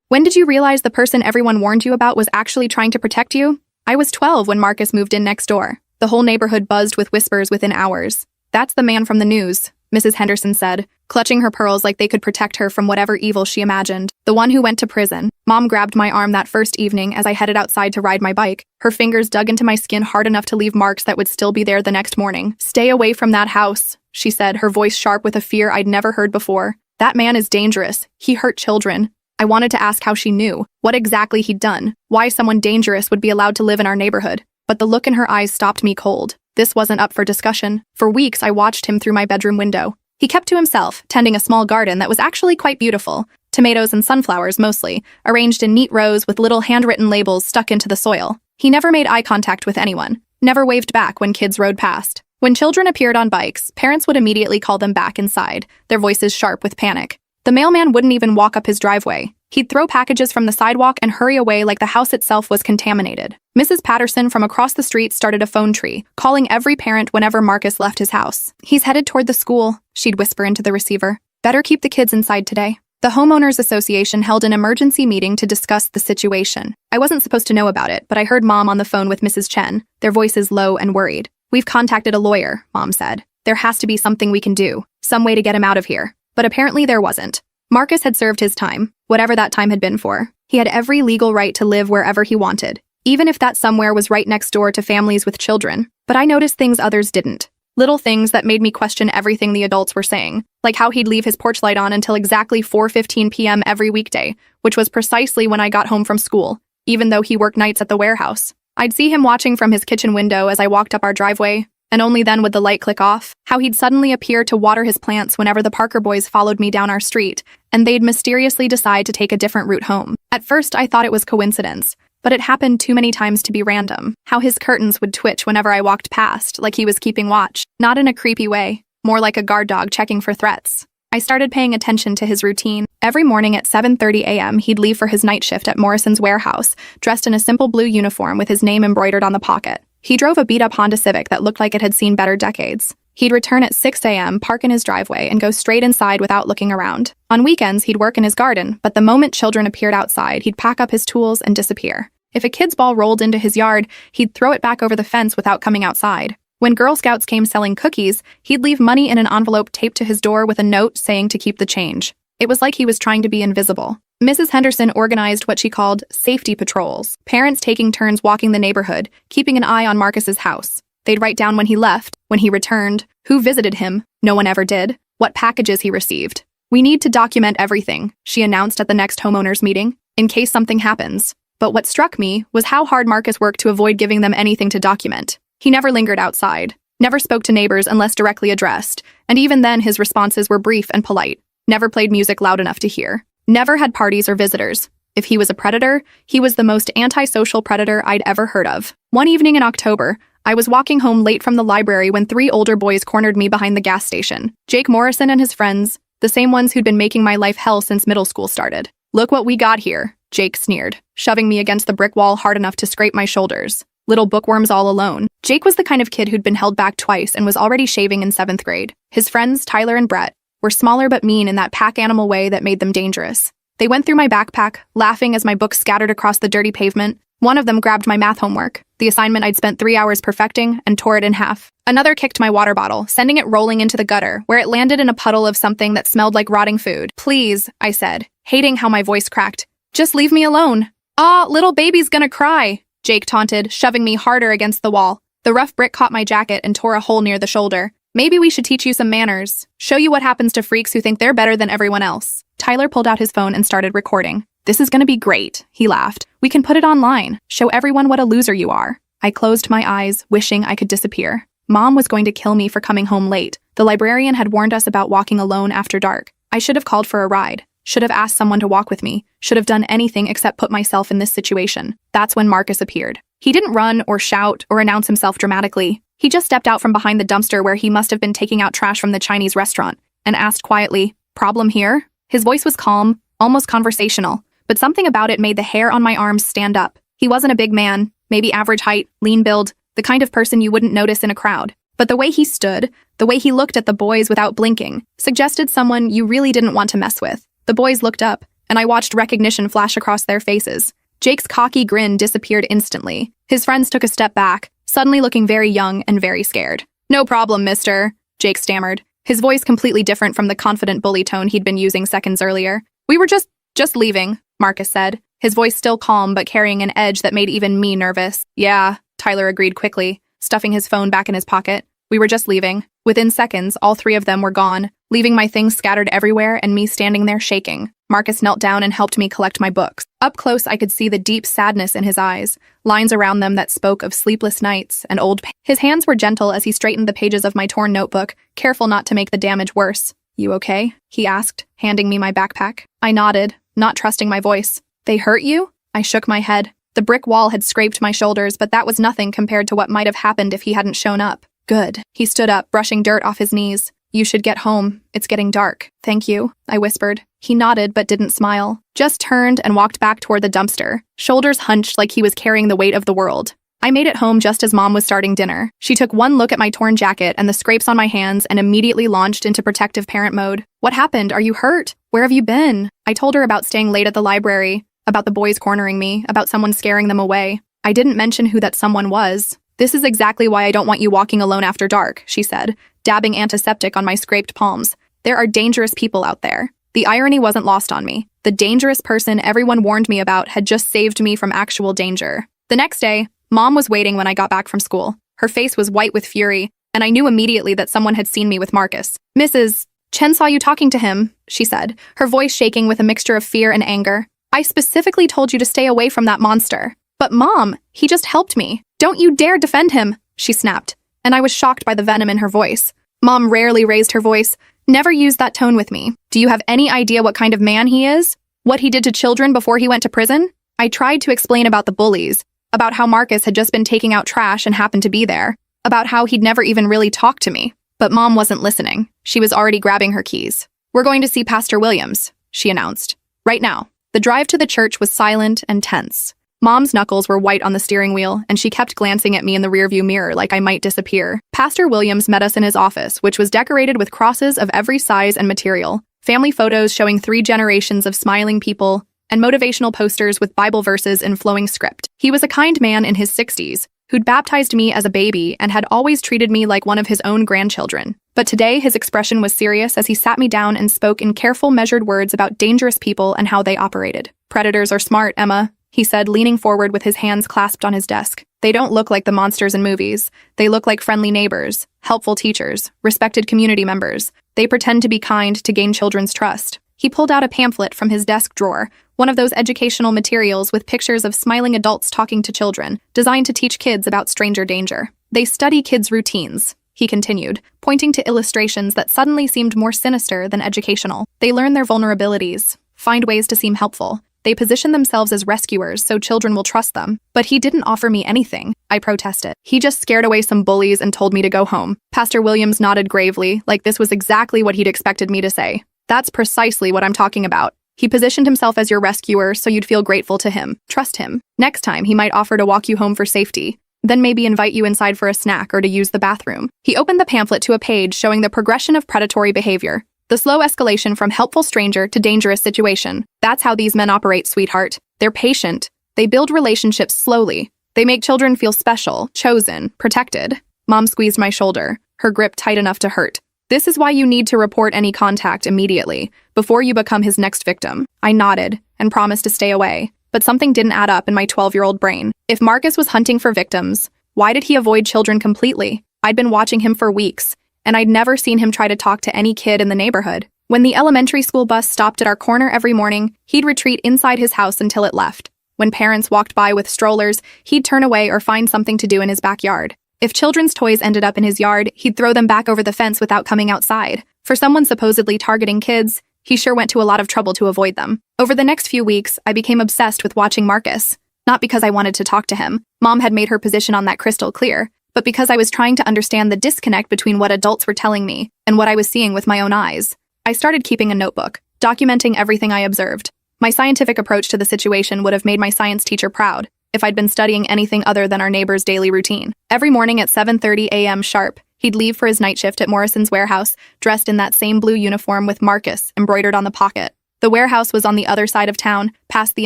When did you realize the person everyone warned you about was actually trying to protect you? I was 12 when Marcus moved in next door. The whole neighborhood buzzed with whispers within hours. That's the man from the news, Mrs. Henderson said, clutching her pearls like they could protect her from whatever evil she imagined. The one who went to prison. Mom grabbed my arm that first evening as I headed outside to ride my bike. Her fingers dug into my skin hard enough to leave marks that would still be there the next morning. Stay away from that house, she said, her voice sharp with a fear I'd never heard before. That man is dangerous. He hurt children. I wanted to ask how she knew, what exactly he'd done, why someone dangerous would be allowed to live in our neighborhood. But the look in her eyes stopped me cold. This wasn't up for discussion. For weeks, I watched him through my bedroom window. He kept to himself, tending a small garden that was actually quite beautiful. Tomatoes and sunflowers, mostly, arranged in neat rows with little handwritten labels stuck into the soil. He never made eye contact with anyone, never waved back when kids rode past. When children appeared on bikes, parents would immediately call them back inside, their voices sharp with panic. The mailman wouldn't even walk up his driveway. He'd throw packages from the sidewalk and hurry away like the house itself was contaminated. Mrs. Patterson from across the street started a phone tree, calling every parent whenever Marcus left his house. He's headed toward the school, she'd whisper into the receiver. Better keep the kids inside today. The Homeowners Association held an emergency meeting to discuss the situation. I wasn't supposed to know about it, but I heard Mom on the phone with Mrs. Chen, their voices low and worried. We've contacted a lawyer, Mom said. There has to be something we can do, some way to get him out of here. But apparently there wasn't. Marcus had served his time, whatever that time had been for. He had every legal right to live wherever he wanted, even if that somewhere was right next door to families with children. But I noticed things others didn't. Little things that made me question everything the adults were saying, like how he'd leave his porch light on until exactly 4:15 p.m. every weekday, which was precisely when I got home from school, even though he worked nights at the warehouse. I'd see him watching from his kitchen window as I walked up our driveway, and only then would the light click off. How he'd suddenly appear to water his plants whenever the Parker boys followed me down our street, and they'd mysteriously decide to take a different route home. At first, I thought it was coincidence, but it happened too many times to be random. How his curtains would twitch whenever I walked past, like he was keeping watch. Not in a creepy way, more like a guard dog checking for threats. I started paying attention to his routine. Every morning at 7:30 a.m., he'd leave for his night shift at Morrison's warehouse, dressed in a simple blue uniform with his name embroidered on the pocket. He drove a beat-up Honda Civic that looked like it had seen better decades. He'd return at 6 a.m., park in his driveway, and go straight inside without looking around. On weekends, he'd work in his garden, but the moment children appeared outside, he'd pack up his tools and disappear. If a kid's ball rolled into his yard, he'd throw it back over the fence without coming outside. When Girl Scouts came selling cookies, he'd leave money in an envelope taped to his door with a note saying to keep the change. It was like he was trying to be invisible. Mrs. Henderson organized what she called safety patrols, parents taking turns walking the neighborhood, keeping an eye on Marcus's house. They'd write down when he left, when he returned, who visited him, no one ever did, what packages he received. We need to document everything, she announced at the next homeowners meeting, in case something happens. But what struck me was how hard Marcus worked to avoid giving them anything to document. He never lingered outside, never spoke to neighbors unless directly addressed, and even then his responses were brief and polite. Never played music loud enough to hear. Never had parties or visitors. If he was a predator, he was the most antisocial predator I'd ever heard of. One evening in October, I was walking home late from the library when 3 older boys cornered me behind the gas station. Jake Morrison and his friends, the same ones who'd been making my life hell since middle school started. Look what we got here, Jake sneered, shoving me against the brick wall hard enough to scrape my shoulders. Little bookworms all alone. Jake was the kind of kid who'd been held back twice and was already shaving in 7th grade. His friends, Tyler and Brett, were smaller but mean in that pack animal way that made them dangerous. They went through my backpack, laughing as my books scattered across the dirty pavement. One of them grabbed my math homework, the assignment I'd spent 3 hours perfecting, and tore it in half. Another kicked my water bottle, sending it rolling into the gutter, where it landed in a puddle of something that smelled like rotting food. Please, I said, hating how my voice cracked. Just leave me alone. Ah, little baby's gonna cry, Jake taunted, shoving me harder against the wall. The rough brick caught my jacket and tore a hole near the shoulder. Maybe we should teach you some manners. Show you what happens to freaks who think they're better than everyone else. Tyler pulled out his phone and started recording. This is gonna be great, he laughed. We can put it online. Show everyone what a loser you are. I closed my eyes, wishing I could disappear. Mom was going to kill me for coming home late. The librarian had warned us about walking alone after dark. I should have called for a ride. Should have asked someone to walk with me. Should have done anything except put myself in this situation. That's when Marcus appeared. He didn't run or shout or announce himself dramatically. He just stepped out from behind the dumpster where he must have been taking out trash from the Chinese restaurant and asked quietly, "Problem here?" His voice was calm, almost conversational, but something about it made the hair on my arms stand up. He wasn't a big man, maybe average height, lean build, the kind of person you wouldn't notice in a crowd. But the way he stood, the way he looked at the boys without blinking, suggested someone you really didn't want to mess with. The boys looked up, and I watched recognition flash across their faces. Jake's cocky grin disappeared instantly. His friends took a step back, suddenly looking very young and very scared. "No problem, mister," Jake stammered, his voice completely different from the confident bully tone he'd been using seconds earlier. "We were just leaving," Marcus said, his voice still calm but carrying an edge that made even me nervous. "Yeah," Tyler agreed quickly, stuffing his phone back in his pocket. "We were just leaving." Within seconds, all three of them were gone, leaving my things scattered everywhere and me standing there shaking. Marcus knelt down and helped me collect my books. Up close, I could see the deep sadness in his eyes, lines around them that spoke of sleepless nights and old pain. His hands were gentle as he straightened the pages of my torn notebook, careful not to make the damage worse. "You okay?" he asked, handing me my backpack. I nodded, not trusting my voice. "They hurt you?" I shook my head. The brick wall had scraped my shoulders, but that was nothing compared to what might have happened if he hadn't shown up. "Good." He stood up, brushing dirt off his knees. "You should get home. It's getting dark." "Thank you," I whispered. He nodded but didn't smile, just turned and walked back toward the dumpster, shoulders hunched like he was carrying the weight of the world. I made it home just as Mom was starting dinner. She took one look at my torn jacket and the scrapes on my hands and immediately launched into protective parent mode. "What happened? Are you hurt? Where have you been?" I told her about staying late at the library, about the boys cornering me, about someone scaring them away. I didn't mention who that someone was. "This is exactly why I don't want you walking alone after dark," she said, dabbing antiseptic on my scraped palms. "There are dangerous people out there." The irony wasn't lost on me. The dangerous person everyone warned me about had just saved me from actual danger. The next day, Mom was waiting when I got back from school. Her face was white with fury, and I knew immediately that someone had seen me with Marcus. "Mrs. Chen saw you talking to him," she said, her voice shaking with a mixture of fear and anger. "I specifically told you to stay away from that monster." "But Mom, he just helped me. Don't you dare defend him," she snapped, and I was shocked by the venom in her voice. Mom rarely raised her voice. "Never use that tone with me. Do you have any idea what kind of man he is? What he did to children before he went to prison?" I tried to explain about the bullies, about how Marcus had just been taking out trash and happened to be there, about how he'd never even really talked to me. But Mom wasn't listening. She was already grabbing her keys. "We're going to see Pastor Williams," she announced. "Right now." The drive to the church was silent and tense. Mom's knuckles were white on the steering wheel, and she kept glancing at me in the rearview mirror like I might disappear. Pastor Williams met us in his office, which was decorated with crosses of every size and material, family photos showing 3 generations of smiling people, and motivational posters with Bible verses in flowing script. He was a kind man in his 60s, who'd baptized me as a baby and had always treated me like one of his own grandchildren. But today, his expression was serious as he sat me down and spoke in careful, measured words about dangerous people and how they operated. "Predators are smart, Emma," he said, leaning forward with his hands clasped on his desk. "They don't look like the monsters in movies. They look like friendly neighbors, helpful teachers, respected community members. They pretend to be kind to gain children's trust." He pulled out a pamphlet from his desk drawer, one of those educational materials with pictures of smiling adults talking to children, designed to teach kids about stranger danger. "They study kids' routines," he continued, pointing to illustrations that suddenly seemed more sinister than educational. "They learn their vulnerabilities, find ways to seem helpful. They position themselves as rescuers so children will trust them." "But he didn't offer me anything," I protested. "He just scared away some bullies and told me to go home." Pastor Williams nodded gravely, like this was exactly what he'd expected me to say. "That's precisely what I'm talking about. He positioned himself as your rescuer so you'd feel grateful to him. Trust him. Next time, he might offer to walk you home for safety, then maybe invite you inside for a snack or to use the bathroom." He opened the pamphlet to a page showing the progression of predatory behavior. The slow escalation from helpful stranger to dangerous situation. "That's how these men operate, sweetheart. They're patient. They build relationships slowly. They make children feel special, chosen, protected." Mom squeezed my shoulder, her grip tight enough to hurt. "This is why you need to report any contact immediately, before you become his next victim." I nodded and promised to stay away, but something didn't add up in my 12-year-old brain. If Marcus was hunting for victims, why did he avoid children completely? I'd been watching him for weeks, and I'd never seen him try to talk to any kid in the neighborhood. When the elementary school bus stopped at our corner every morning, he'd retreat inside his house until it left. When parents walked by with strollers, he'd turn away or find something to do in his backyard. If children's toys ended up in his yard, he'd throw them back over the fence without coming outside. For someone supposedly targeting kids, he sure went to a lot of trouble to avoid them. Over the next few weeks, I became obsessed with watching Marcus. Not because I wanted to talk to him. Mom had made her position on that crystal clear, but because I was trying to understand the disconnect between what adults were telling me and what I was seeing with my own eyes. I started keeping a notebook, documenting everything I observed. My scientific approach to the situation would have made my science teacher proud if I'd been studying anything other than our neighbor's daily routine. Every morning at 7:30 a.m. sharp, he'd leave for his night shift at Morrison's warehouse, dressed in that same blue uniform with Marcus embroidered on the pocket. The warehouse was on the other side of town, past the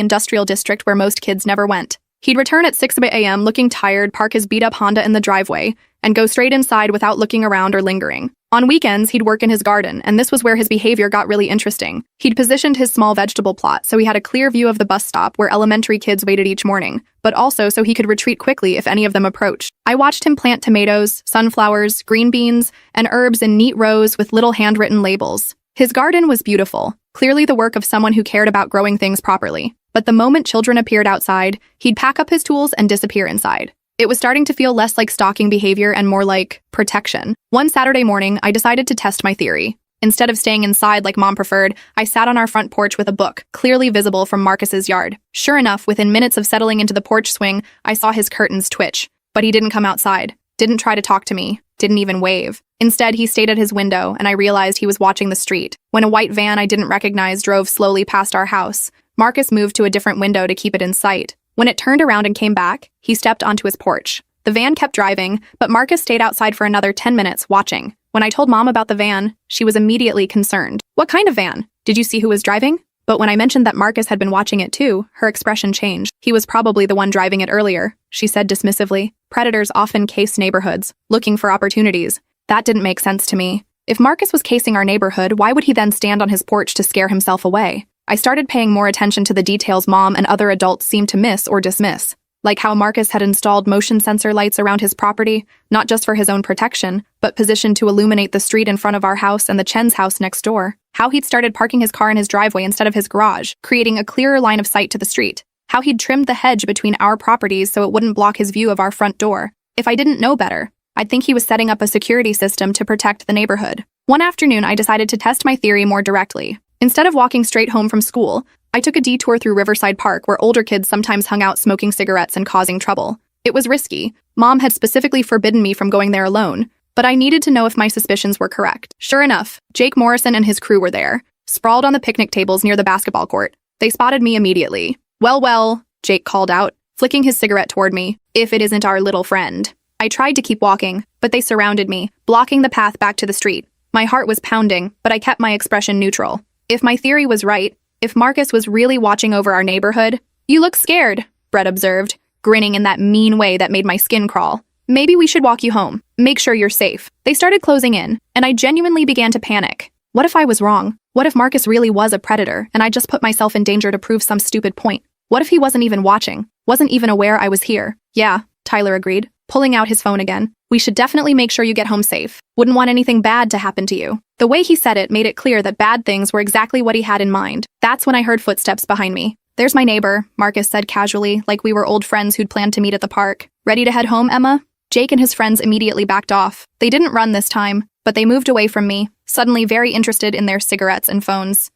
industrial district where most kids never went. He'd return at 6 a.m. looking tired, park his beat-up Honda in the driveway, and go straight inside without looking around or lingering. On weekends, he'd work in his garden, and this was where his behavior got really interesting. He'd positioned his small vegetable plot so he had a clear view of the bus stop where elementary kids waited each morning, but also so he could retreat quickly if any of them approached. I watched him plant tomatoes, sunflowers, green beans, and herbs in neat rows with little handwritten labels. His garden was beautiful, clearly the work of someone who cared about growing things properly. But the moment children appeared outside, he'd pack up his tools and disappear inside. It was starting to feel less like stalking behavior and more like protection. One Saturday morning, I decided to test my theory. Instead of staying inside like Mom preferred, I sat on our front porch with a book, clearly visible from Marcus's yard. Sure enough, within minutes of settling into the porch swing, I saw his curtains twitch. But he didn't come outside, didn't try to talk to me, didn't even wave. Instead, he stayed at his window, and I realized he was watching the street. When a white van I didn't recognize drove slowly past our house, Marcus moved to a different window to keep it in sight. When it turned around and came back, he stepped onto his porch. The van kept driving, but Marcus stayed outside for another 10 minutes, watching. When I told Mom about the van, she was immediately concerned. What kind of van? Did you see who was driving? But when I mentioned that Marcus had been watching it too, her expression changed. He was probably the one driving it earlier, she said dismissively. Predators often case neighborhoods, looking for opportunities. That didn't make sense to me. If Marcus was casing our neighborhood, why would he then stand on his porch to scare himself away? I started paying more attention to the details Mom and other adults seemed to miss or dismiss, like how Marcus had installed motion sensor lights around his property, not just for his own protection, but positioned to illuminate the street in front of our house and the Chen's house next door. How he'd started parking his car in his driveway instead of his garage, creating a clearer line of sight to the street. How he'd trimmed the hedge between our properties so it wouldn't block his view of our front door. If I didn't know better, I'd think he was setting up a security system to protect the neighborhood. One afternoon, I decided to test my theory more directly. Instead of walking straight home from school, I took a detour through Riverside Park where older kids sometimes hung out smoking cigarettes and causing trouble. It was risky. Mom had specifically forbidden me from going there alone, but I needed to know if my suspicions were correct. Sure enough, Jake Morrison and his crew were there, sprawled on the picnic tables near the basketball court. They spotted me immediately. Well, Jake called out, flicking his cigarette toward me, if it isn't our little friend. I tried to keep walking, but they surrounded me, blocking the path back to the street. My heart was pounding, but I kept my expression neutral. If my theory was right, if Marcus was really watching over our neighborhood, "You look scared," Brett observed, grinning in that mean way that made my skin crawl. "Maybe we should walk you home. Make sure you're safe." They started closing in, and I genuinely began to panic. What if I was wrong? What if Marcus really was a predator, and I just put myself in danger to prove some stupid point? What if he wasn't even watching, wasn't even aware I was here? Yeah, Tyler agreed, pulling out his phone again. "We should definitely make sure you get home safe. Wouldn't want anything bad to happen to you." The way he said it made it clear that bad things were exactly what he had in mind. That's when I heard footsteps behind me. "There's my neighbor," Marcus said casually, like we were old friends who'd planned to meet at the park. "Ready to head home, Emma?" Jake and his friends immediately backed off. They didn't run this time, but they moved away from me, suddenly very interested in their cigarettes and phones.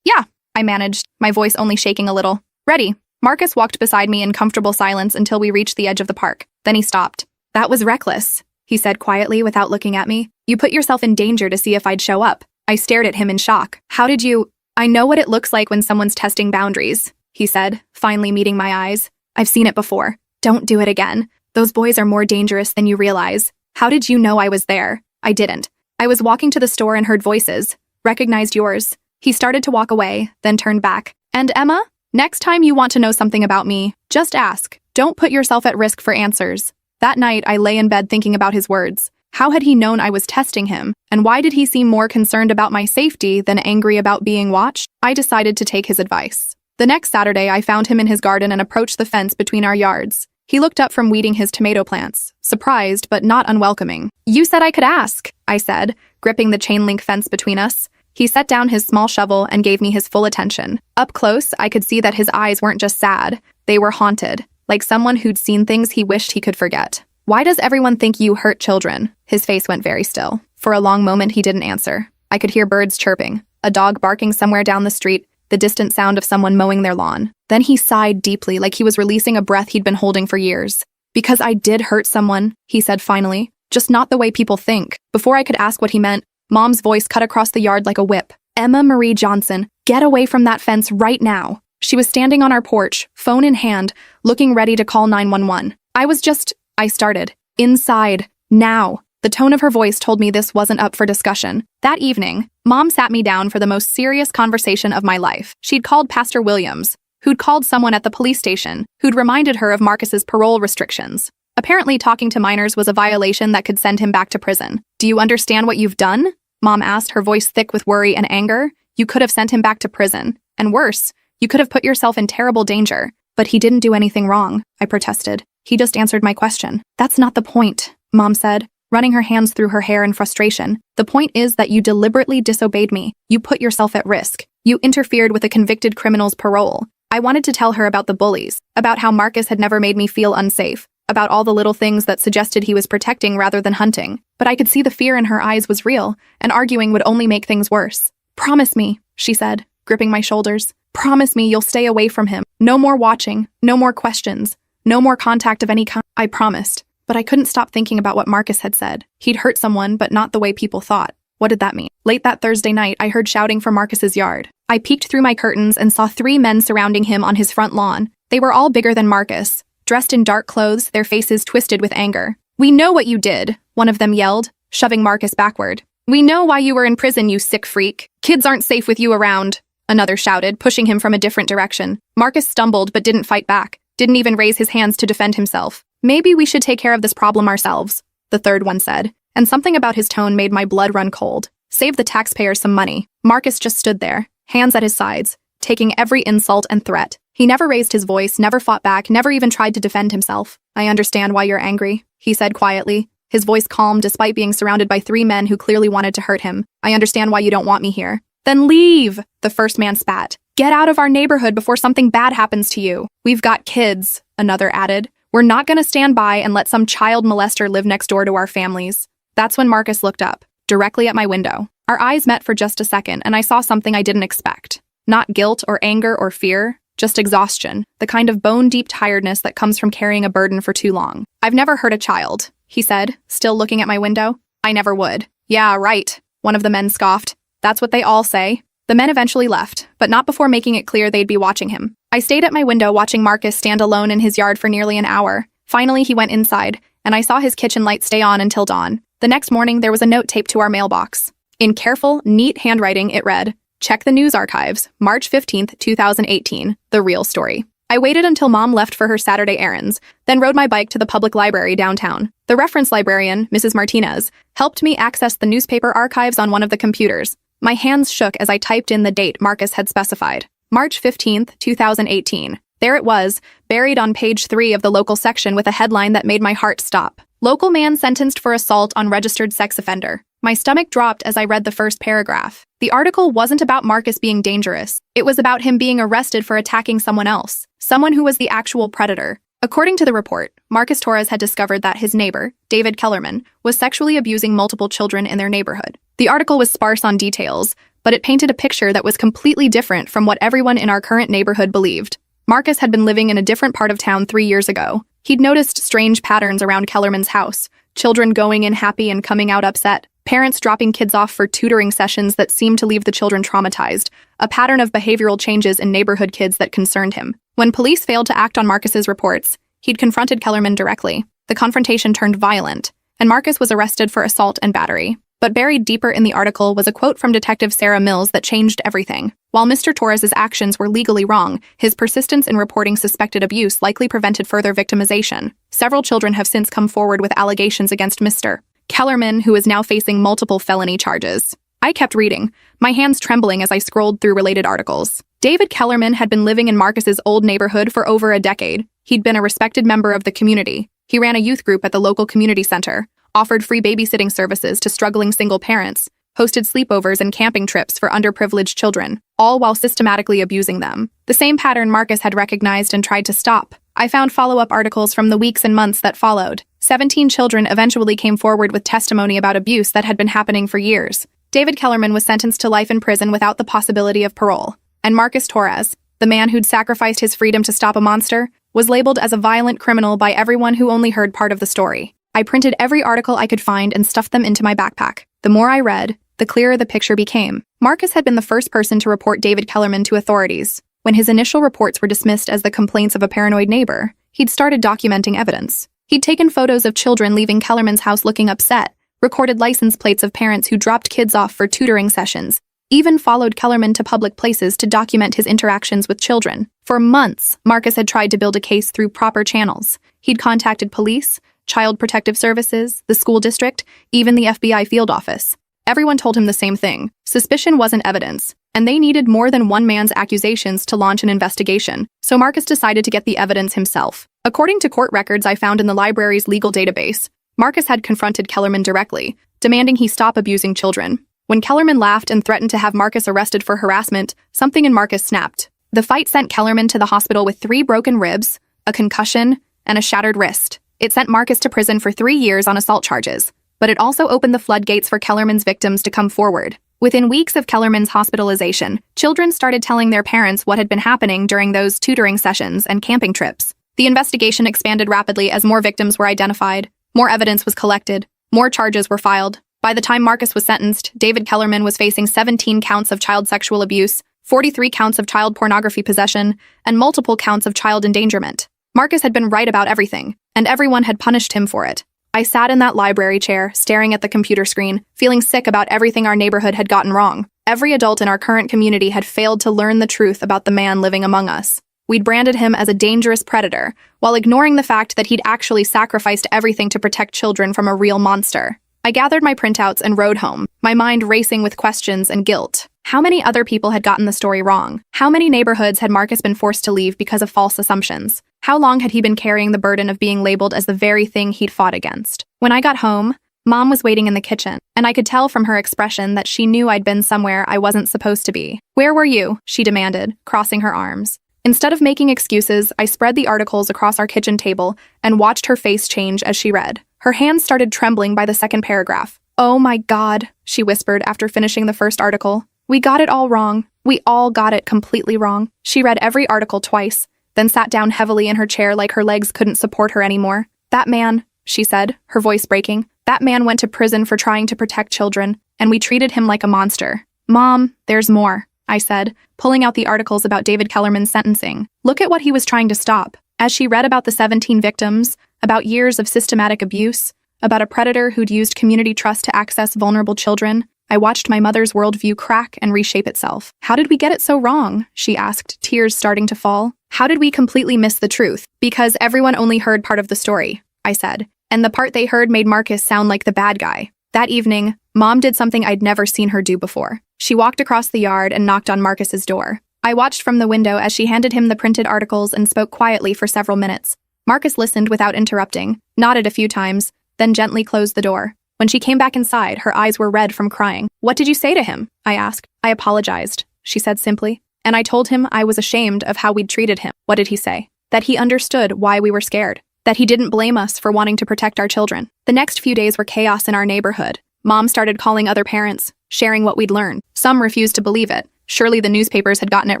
Yeah, I managed, my voice only shaking a little. "Ready." Marcus walked beside me in comfortable silence until we reached the edge of the park. Then he stopped. "That was reckless," he said quietly without looking at me. "You put yourself in danger to see if I'd show up." I stared at him in shock. "How did you—" "I know what it looks like when someone's testing boundaries," he said, finally meeting my eyes. "I've seen it before. Don't do it again. Those boys are more dangerous than you realize." "How did you know I was there?" "I didn't. I was walking to the store and heard voices. Recognized yours." He started to walk away, then turned back. "And Emma? Next time you want to know something about me, just ask. Don't put yourself at risk for answers." That night, I lay in bed thinking about his words. How had he known I was testing him? And why did he seem more concerned about my safety than angry about being watched? I decided to take his advice. The next Saturday, I found him in his garden and approached the fence between our yards. He looked up from weeding his tomato plants, surprised but not unwelcoming. "You said I could ask," I said, gripping the chain-link fence between us. He set down his small shovel and gave me his full attention. Up close, I could see that his eyes weren't just sad. They were haunted, like someone who'd seen things he wished he could forget. "Why does everyone think you hurt children?" His face went very still. For a long moment, he didn't answer. I could hear birds chirping, a dog barking somewhere down the street, the distant sound of someone mowing their lawn. Then he sighed deeply, like he was releasing a breath he'd been holding for years. "Because I did hurt someone," he said finally. "Just not the way people think." Before I could ask what he meant, Mom's voice cut across the yard like a whip. "Emma Marie Johnson, get away from that fence right now." She was standing on our porch, phone in hand, looking ready to call 911. I started. "Inside. Now." The tone of her voice told me this wasn't up for discussion. That evening, Mom sat me down for the most serious conversation of my life. She'd called Pastor Williams, who'd called someone at the police station, who'd reminded her of Marcus's parole restrictions. Apparently, talking to minors was a violation that could send him back to prison. "Do you understand what you've done?" Mom asked, her voice thick with worry and anger. "You could have sent him back to prison. And worse, you could have put yourself in terrible danger." "But he didn't do anything wrong," I protested. "He just answered my question." "That's not the point," Mom said, running her hands through her hair in frustration. "The point is that you deliberately disobeyed me. You put yourself at risk. You interfered with a convicted criminal's parole." I wanted to tell her about the bullies, about how Marcus had never made me feel unsafe, about all the little things that suggested he was protecting rather than hunting. But I could see the fear in her eyes was real, and arguing would only make things worse. "Promise me," she said, gripping my shoulders. "Promise me you'll stay away from him. No more watching, no more questions, no more contact of any kind." I promised, but I couldn't stop thinking about what Marcus had said. He'd hurt someone, but not the way people thought. What did that mean? Late that Thursday night, I heard shouting from Marcus's yard. I peeked through my curtains and saw 3 men surrounding him on his front lawn. They were all bigger than Marcus, dressed in dark clothes, their faces twisted with anger. "We know what you did," one of them yelled, shoving Marcus backward. "We know why you were in prison, you sick freak. Kids aren't safe with you around," another shouted, pushing him from a different direction. Marcus stumbled but didn't fight back, didn't even raise his hands to defend himself. "Maybe we should take care of this problem ourselves," the third one said, and something about his tone made my blood run cold. Save the taxpayers some money. Marcus just stood there, hands at his sides, taking every insult and threat. He never raised his voice, never fought back, never even tried to defend himself. "I understand why you're angry," he said quietly, his voice calm despite being surrounded by 3 men who clearly wanted to hurt him. "I understand why you don't want me here." "Then leave," the first man spat. "Get out of our neighborhood before something bad happens to you." "We've got kids," another added. "We're not going to stand by and let some child molester live next door to our families." That's when Marcus looked up, directly at my window. Our eyes met for just a second, and I saw something I didn't expect. Not guilt or anger or fear, just exhaustion, the kind of bone-deep tiredness that comes from carrying a burden for too long. "I've never hurt a child," he said, still looking at my window. "I never would." "Yeah, right," one of the men scoffed. "That's what they all say." The men eventually left, but not before making it clear they'd be watching him. I stayed at my window watching Marcus stand alone in his yard for nearly an hour. Finally, he went inside, and I saw his kitchen light stay on until dawn. The next morning, there was a note taped to our mailbox. In careful, neat handwriting, it read, "Check the news archives, March 15th, 2018, the real story." I waited until Mom left for her Saturday errands, then rode my bike to the public library downtown. The reference librarian, Mrs. Martinez, helped me access the newspaper archives on one of the computers. My hands shook as I typed in the date Marcus had specified. March 15th, 2018. There it was, buried on page 3 of the local section with a headline that made my heart stop. "Local man sentenced for assault on registered sex offender." My stomach dropped as I read the first paragraph. The article wasn't about Marcus being dangerous. It was about him being arrested for attacking someone else, someone who was the actual predator. According to the report, Marcus Torres had discovered that his neighbor, David Kellerman, was sexually abusing multiple children in their neighborhood. The article was sparse on details, but it painted a picture that was completely different from what everyone in our current neighborhood believed. Marcus had been living in a different part of town 3 years ago. He'd noticed strange patterns around Kellerman's house, children going in happy and coming out upset, parents dropping kids off for tutoring sessions that seemed to leave the children traumatized, a pattern of behavioral changes in neighborhood kids that concerned him. When police failed to act on Marcus's reports, he'd confronted Kellerman directly. The confrontation turned violent, and Marcus was arrested for assault and battery. But buried deeper in the article was a quote from Detective Sarah Mills that changed everything. While Mr. Torres's actions were legally wrong, his persistence in reporting suspected abuse likely prevented further victimization. Several children have since come forward with allegations against Mr. Kellerman, who is now facing multiple felony charges. I kept reading, my hands trembling as I scrolled through related articles. David Kellerman had been living in Marcus's old neighborhood for over a decade. He'd been a respected member of the community. He ran a youth group at the local community center, offered free babysitting services to struggling single parents, hosted sleepovers and camping trips for underprivileged children, all while systematically abusing them. The same pattern Marcus had recognized and tried to stop. I found follow-up articles from the weeks and months that followed. 17 children eventually came forward with testimony about abuse that had been happening for years. David Kellerman was sentenced to life in prison without the possibility of parole. And Marcus Torres, the man who'd sacrificed his freedom to stop a monster, was labeled as a violent criminal by everyone who only heard part of the story. I printed every article I could find and stuffed them into my backpack. The more I read, the clearer the picture became. Marcus had been the first person to report David Kellerman to authorities. When his initial reports were dismissed as the complaints of a paranoid neighbor, he'd started documenting evidence. He'd taken photos of children leaving Kellerman's house looking upset, recorded license plates of parents who dropped kids off for tutoring sessions, even followed Kellerman to public places to document his interactions with children. For months, Marcus had tried to build a case through proper channels. He'd contacted police, Child Protective Services, the school district, even the FBI field office. Everyone told him the same thing. Suspicion wasn't evidence, and they needed more than one man's accusations to launch an investigation, so Marcus decided to get the evidence himself. According to court records I found in the library's legal database, Marcus had confronted Kellerman directly, demanding he stop abusing children. When Kellerman laughed and threatened to have Marcus arrested for harassment, something in Marcus snapped. The fight sent Kellerman to the hospital with 3 broken ribs, a concussion, and a shattered wrist. It sent Marcus to prison for 3 years on assault charges, but it also opened the floodgates for Kellerman's victims to come forward. Within weeks of Kellerman's hospitalization, children started telling their parents what had been happening during those tutoring sessions and camping trips. The investigation expanded rapidly as more victims were identified, more evidence was collected, more charges were filed. By the time Marcus was sentenced, David Kellerman was facing 17 counts of child sexual abuse, 43 counts of child pornography possession, and multiple counts of child endangerment. Marcus had been right about everything, and everyone had punished him for it. I sat in that library chair, staring at the computer screen, feeling sick about everything our neighborhood had gotten wrong. Every adult in our current community had failed to learn the truth about the man living among us. We'd branded him as a dangerous predator, while ignoring the fact that he'd actually sacrificed everything to protect children from a real monster. I gathered my printouts and rode home, my mind racing with questions and guilt. How many other people had gotten the story wrong? How many neighborhoods had Marcus been forced to leave because of false assumptions? How long had he been carrying the burden of being labeled as the very thing he'd fought against? When I got home, Mom was waiting in the kitchen, and I could tell from her expression that she knew I'd been somewhere I wasn't supposed to be. "Where were you?" she demanded, crossing her arms. Instead of making excuses, I spread the articles across our kitchen table and watched her face change as she read. Her hands started trembling by the second paragraph. "Oh my God," she whispered after finishing the first article. "We got it all wrong. We all got it completely wrong." She read every article twice, then sat down heavily in her chair like her legs couldn't support her anymore. "That man," she said, her voice breaking, "that man went to prison for trying to protect children, and we treated him like a monster." "Mom, there's more," I said, pulling out the articles about David Kellerman's sentencing. "Look at what he was trying to stop." As she read about the 17 victims, about years of systematic abuse, about a predator who'd used community trust to access vulnerable children, I watched my mother's worldview crack and reshape itself. "How did we get it so wrong?" she asked, tears starting to fall. "How did we completely miss the truth?" "Because everyone only heard part of the story," I said, and the part they heard made Marcus sound like the bad guy. That evening, Mom did something I'd never seen her do before. She walked across the yard and knocked on Marcus's door. I watched from the window as she handed him the printed articles and spoke quietly for several minutes. Marcus listened without interrupting, nodded a few times, then gently closed the door. When she came back inside, her eyes were red from crying. "What did you say to him?" I asked. "I apologized," she said simply. "And I told him I was ashamed of how we'd treated him." "What did he say?" "That he understood why we were scared. That he didn't blame us for wanting to protect our children." The next few days were chaos in our neighborhood. Mom started calling other parents, sharing what we'd learned. Some refused to believe it. Surely the newspapers had gotten it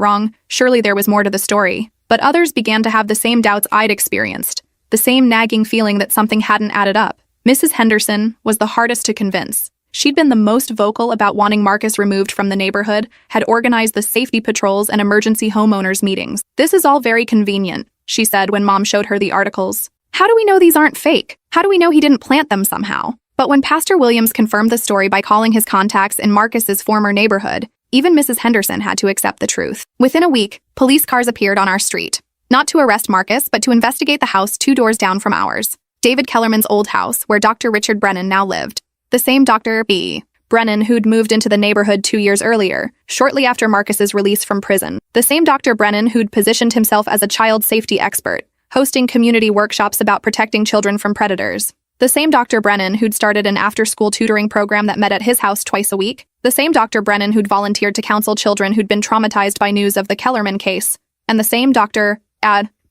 wrong. Surely there was more to the story. But others began to have the same doubts I'd experienced, the same nagging feeling that something hadn't added up. Mrs. Henderson was the hardest to convince. She'd been the most vocal about wanting Marcus removed from the neighborhood, had organized the safety patrols and emergency homeowners meetings. "This is all very convenient," she said when Mom showed her the articles. "How do we know these aren't fake? How do we know he didn't plant them somehow?" But when Pastor Williams confirmed the story by calling his contacts in Marcus's former neighborhood, even Mrs. Henderson had to accept the truth. Within a week, police cars appeared on our street. Not to arrest Marcus, but to investigate the house 2 doors down from ours. David Kellerman's old house, where Dr. Richard Brennan now lived. The same Dr. B. Brennan who'd moved into the neighborhood 2 years earlier, shortly after Marcus's release from prison. The same Dr. Brennan who'd positioned himself as a child safety expert, hosting community workshops about protecting children from predators. The same Dr. Brennan who'd started an after-school tutoring program that met at his house twice a week. The same Dr. Brennan who'd volunteered to counsel children who'd been traumatized by news of the Kellerman case. And the same Dr.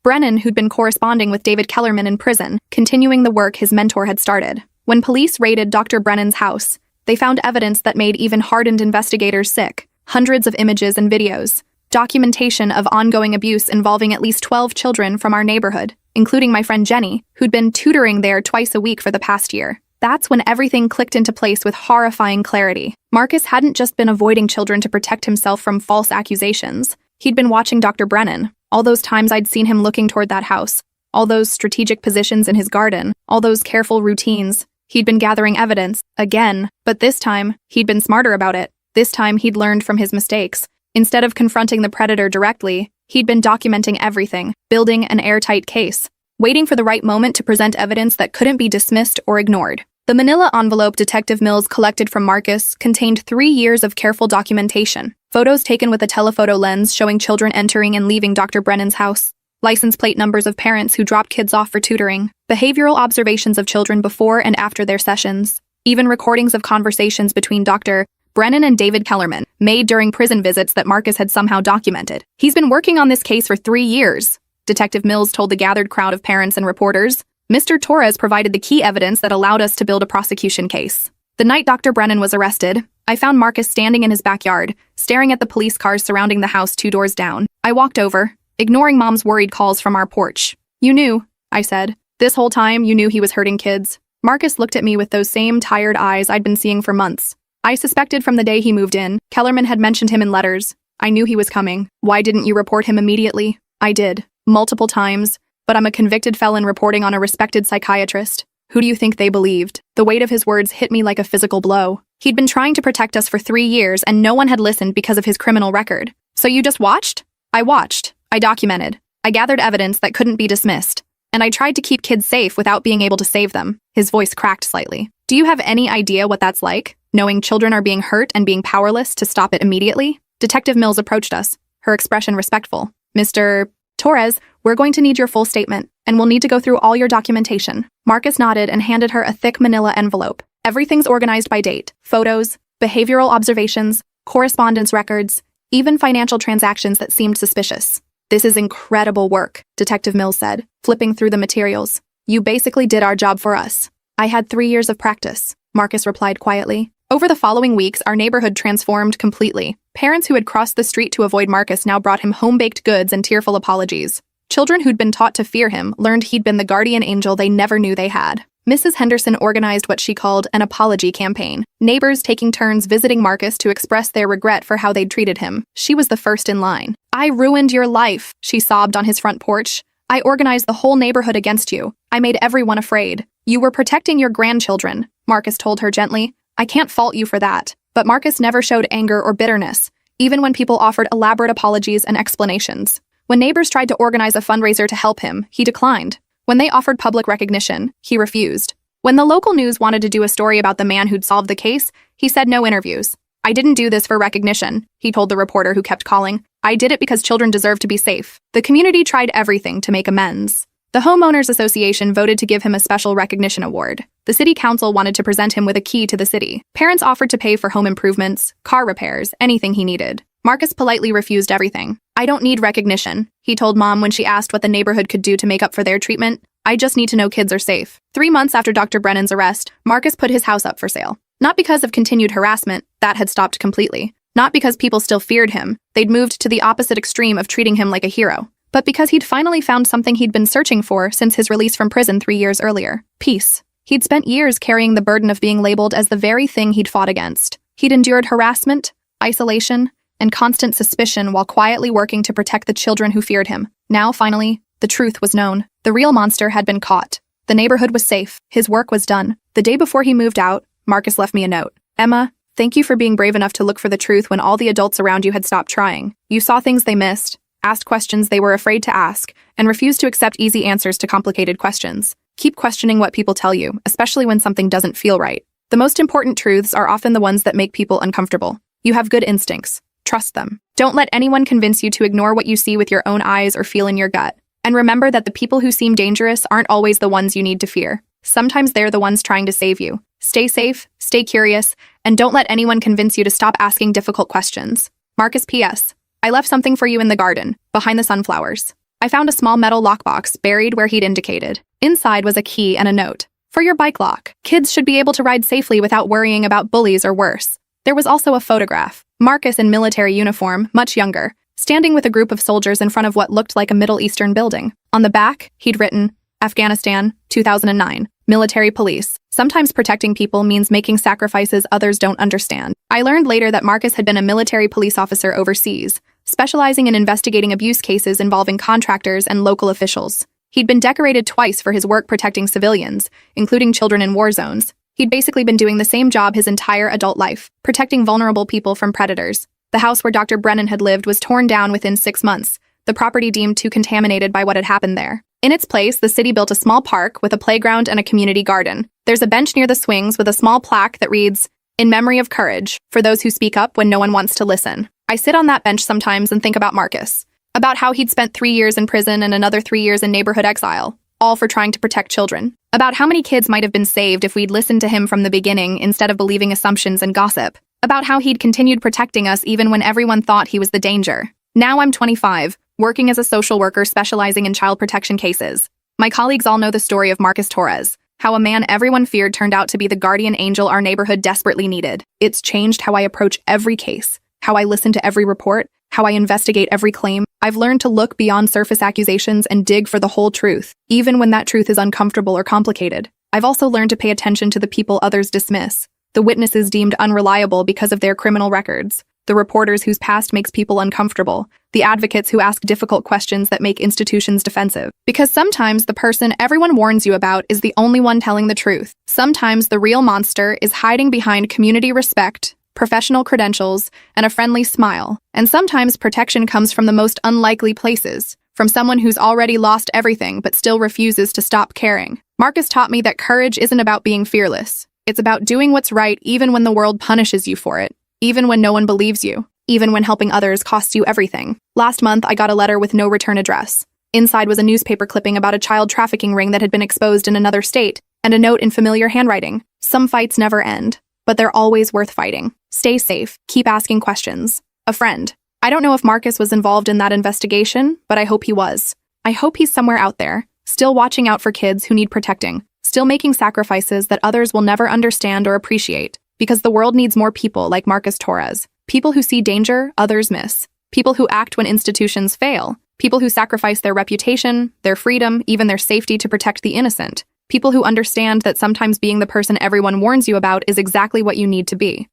Brennan who'd been corresponding with David Kellerman in prison, continuing the work his mentor had started. When police raided Dr. Brennan's house, they found evidence that made even hardened investigators sick. Hundreds of images and videos. Documentation of ongoing abuse involving at least 12 children from our neighborhood, including my friend Jenny, who'd been tutoring there twice a week for the past year. That's when everything clicked into place with horrifying clarity. Marcus hadn't just been avoiding children to protect himself from false accusations. He'd been watching Dr. Brennan. All those times I'd seen him looking toward that house. All those strategic positions in his garden. All those careful routines. He'd been gathering evidence, again, but this time, he'd been smarter about it. This time, he'd learned from his mistakes. Instead of confronting the predator directly, he'd been documenting everything, building an airtight case, waiting for the right moment to present evidence that couldn't be dismissed or ignored. The manila envelope Detective Mills collected from Marcus contained 3 years of careful documentation. Photos taken with a telephoto lens showing children entering and leaving Dr. Brennan's house, license plate numbers of parents who dropped kids off for tutoring, behavioral observations of children before and after their sessions, even recordings of conversations between Dr. Brennan and David Kellerman, made during prison visits that Marcus had somehow documented. He's been working on this case for 3 years, Detective Mills told the gathered crowd of parents and reporters. Mr. Torres provided the key evidence that allowed us to build a prosecution case. The night Dr. Brennan was arrested, I found Marcus standing in his backyard, staring at the police cars surrounding the house 2 doors down. I walked over, ignoring Mom's worried calls from our porch. "You knew," I said. "This whole time, you knew he was hurting kids." Marcus looked at me with those same tired eyes I'd been seeing for months. "I suspected from the day he moved in. Kellerman had mentioned him in letters. I knew he was coming. Why didn't you report him immediately?" "I did. Multiple times. But I'm a convicted felon reporting on a respected psychiatrist. Who do you think they believed?" The weight of his words hit me like a physical blow. He'd been trying to protect us for 3 years and no one had listened because of his criminal record. "So you just watched?" "I watched. I documented. I gathered evidence that couldn't be dismissed. And I tried to keep kids safe without being able to save them." His voice cracked slightly. "Do you have any idea what that's like? Knowing children are being hurt and being powerless to stop it immediately?" Detective Mills approached us, her expression respectful. "Mr. Torres, we're going to need your full statement, and we'll need to go through all your documentation." Marcus nodded and handed her a thick manila envelope. "Everything's organized by date. Photos, behavioral observations, correspondence records, even financial transactions that seemed suspicious." "This is incredible work," Detective Mills said, flipping through the materials. "You basically did our job for us." "I had 3 years of practice," Marcus replied quietly. Over the following weeks, our neighborhood transformed completely. Parents who had crossed the street to avoid Marcus now brought him home-baked goods and tearful apologies. Children who'd been taught to fear him learned he'd been the guardian angel they never knew they had. Mrs. Henderson organized what she called an apology campaign, neighbors taking turns visiting Marcus to express their regret for how they'd treated him. She was the first in line. "I ruined your life," she sobbed on his front porch. "I organized the whole neighborhood against you. I made everyone afraid. You were protecting your grandchildren," Marcus told her gently. "I can't fault you for that." But Marcus never showed anger or bitterness, even when people offered elaborate apologies and explanations. When neighbors tried to organize a fundraiser to help him, he declined. When they offered public recognition, he refused. When the local news wanted to do a story about the man who'd solved the case, he said no interviews. "I didn't do this for recognition," he told the reporter who kept calling. "I did it because children deserve to be safe." The community tried everything to make amends. The Homeowners Association voted to give him a special recognition award. The city council wanted to present him with a key to the city. Parents offered to pay for home improvements, car repairs, anything he needed. Marcus politely refused everything. "I don't need recognition," he told Mom when she asked what the neighborhood could do to make up for their treatment. "I just need to know kids are safe." 3 months after Dr. Brennan's arrest, Marcus put his house up for sale. Not because of continued harassment, that had stopped completely. Not because people still feared him, they'd moved to the opposite extreme of treating him like a hero. But because he'd finally found something he'd been searching for since his release from prison 3 years earlier: peace. He'd spent years carrying the burden of being labeled as the very thing he'd fought against. He'd endured harassment, isolation, and constant suspicion while quietly working to protect the children who feared him. Now, finally, the truth was known. The real monster had been caught. The neighborhood was safe. His work was done. The day before he moved out, Marcus left me a note. "Emma, thank you for being brave enough to look for the truth when all the adults around you had stopped trying. You saw things they missed, asked questions they were afraid to ask, and refused to accept easy answers to complicated questions. Keep questioning what people tell you, especially when something doesn't feel right. The most important truths are often the ones that make people uncomfortable. You have good instincts. Trust them. Don't let anyone convince you to ignore what you see with your own eyes or feel in your gut. And remember that the people who seem dangerous aren't always the ones you need to fear. Sometimes they're the ones trying to save you. Stay safe, stay curious, and don't let anyone convince you to stop asking difficult questions." Marcus P.S. "I left something for you in the garden, behind the sunflowers." I found a small metal lockbox buried where he'd indicated. Inside was a key and a note. "For your bike lock. Kids should be able to ride safely without worrying about bullies or worse." There was also a photograph. Marcus in military uniform, much younger, standing with a group of soldiers in front of what looked like a Middle Eastern building. On the back, he'd written, "Afghanistan, 2009. Military police. Sometimes protecting people means making sacrifices others don't understand." I learned later that Marcus had been a military police officer overseas, specializing in investigating abuse cases involving contractors and local officials. He'd been decorated twice for his work protecting civilians, including children in war zones. He'd basically been doing the same job his entire adult life, protecting vulnerable people from predators. The house where Dr. Brennan had lived was torn down within 6 months, the property deemed too contaminated by what had happened there. In its place, the city built a small park with a playground and a community garden. There's a bench near the swings with a small plaque that reads, "In memory of courage, for those who speak up when no one wants to listen." I sit on that bench sometimes and think about Marcus, about how he'd spent 3 years in prison and another 3 years in neighborhood exile, all for trying to protect children. About how many kids might have been saved if we'd listened to him from the beginning instead of believing assumptions and gossip. About how he'd continued protecting us even when everyone thought he was the danger. Now I'm 25, working as a social worker specializing in child protection cases. My colleagues all know the story of Marcus Torres, how a man everyone feared turned out to be the guardian angel our neighborhood desperately needed. It's changed how I approach every case, how I listen to every report, how I investigate every claim. I've learned to look beyond surface accusations and dig for the whole truth, even when that truth is uncomfortable or complicated. I've also learned to pay attention to the people others dismiss, the witnesses deemed unreliable because of their criminal records, the reporters whose past makes people uncomfortable, the advocates who ask difficult questions that make institutions defensive. Because sometimes the person everyone warns you about is the only one telling the truth. Sometimes the real monster is hiding behind community respect, professional credentials, and a friendly smile. And sometimes protection comes from the most unlikely places, from someone who's already lost everything but still refuses to stop caring. Marcus taught me that courage isn't about being fearless. It's about doing what's right even when the world punishes you for it, even when no one believes you, even when helping others costs you everything. Last month, I got a letter with no return address. Inside was a newspaper clipping about a child trafficking ring that had been exposed in another state, and a note in familiar handwriting. Some fights never end, but they're always worth fighting. Stay safe. Keep asking questions. A friend. I don't know if Marcus was involved in that investigation, but I hope he was. I hope he's somewhere out there, still watching out for kids who need protecting, still making sacrifices that others will never understand or appreciate, because the world needs more people like Marcus Torres. People who see danger others miss. People who act when institutions fail. People who sacrifice their reputation, their freedom, even their safety to protect the innocent. People who understand that sometimes being the person everyone warns you about is exactly what you need to be.